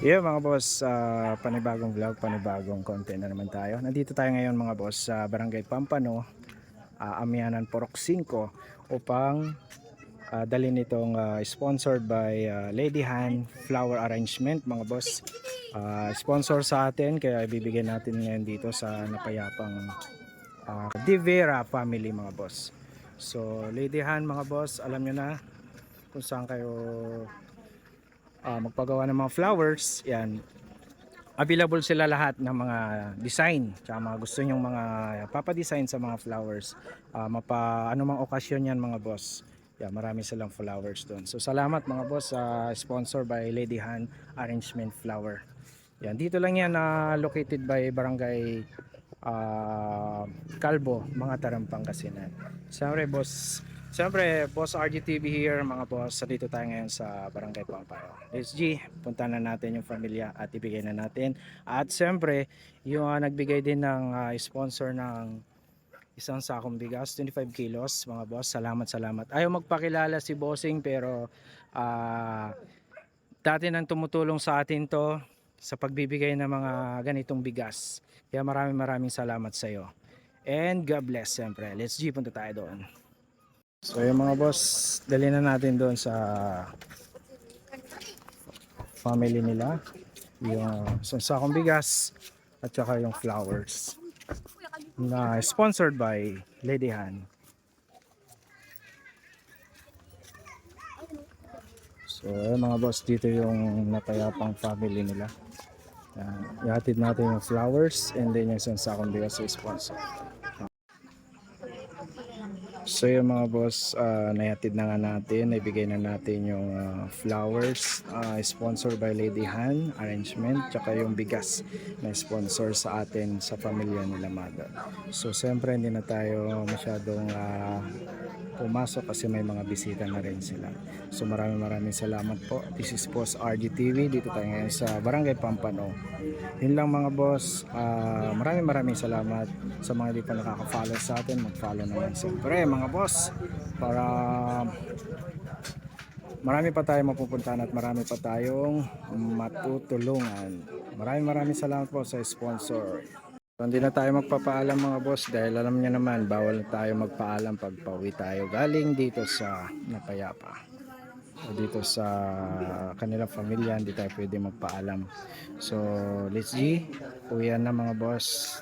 Yeah mga boss, panibagong vlog, panibagong content na naman tayo. Nandito tayo ngayon mga boss sa Barangay Pampano, Amianan, Purok 5 upang dalhin itong sponsored by Lady Han Flower Arrangement mga boss. Sponsor sa atin kaya ibibigay natin ngayon dito sa napayapang De Vera family mga boss. So Lady Han mga boss, alam nyo na kung saan kayo magpagawa ng mga flowers. Yan, available sila lahat ng mga design tsaka mga gusto nyong mga papadesign sa mga flowers, anumang okasyon yan mga boss. Marami silang flowers doon. So salamat mga boss sa sponsor by Lady Han Arrangement Flower. Dito lang yan located by Barangay Calbo, mga Tarang, Pangasinan. Siyempre boss RGTV here mga boss. So dito tayo ngayon sa Barangay Pampano. SG, punta na natin yung pamilya at ibigay na natin. At siyempre, yung nagbigay din ng sponsor ng isang sakong bigas, 25 kilos mga boss. Salamat. Ayaw magpakilala si Bossing pero dati nang tumutulong sa atin to sa pagbibigay ng mga ganitong bigas. Kaya maraming salamat sa iyo. And God bless siyempre. Let's G, punta tayo doon. So yung mga boss, dali na natin doon sa family nila. Yung sakong bigas at saka yung flowers na sponsored by Lady Han. So mga boss, dito yung napayapang family nila. Ihatid natin yung flowers and then yung sakong bigas sa sponsor. So yung mga boss, nahatid na nga natin, naibigay na natin yung flowers, sponsored by Lady Han Arrangement, tsaka yung bigas na sponsor sa atin sa pamilya nila Mother. So siyempre hindi na tayo masyadong pumasok kasi may mga bisita na rin sila. So maraming salamat po. This is Boss RGTV, dito tayo ngayon sa Barangay Pampano. Yun lang mga boss, maraming salamat sa mga di pa nakaka-follow sa atin. Mag-follow naman siyempre mga boss para marami pa tayong mapupuntahan at marami pa tayong matutulungan. Maraming salamat po sa sponsor. So, hindi na tayo magpapaalam mga boss dahil alam niyo naman bawal na tayo magpaalam pag pauwi tayo galing dito sa Napayapa o dito sa kanilang pamilya. Hindi tayo pwede magpaalam. So let's G, uwian na mga boss.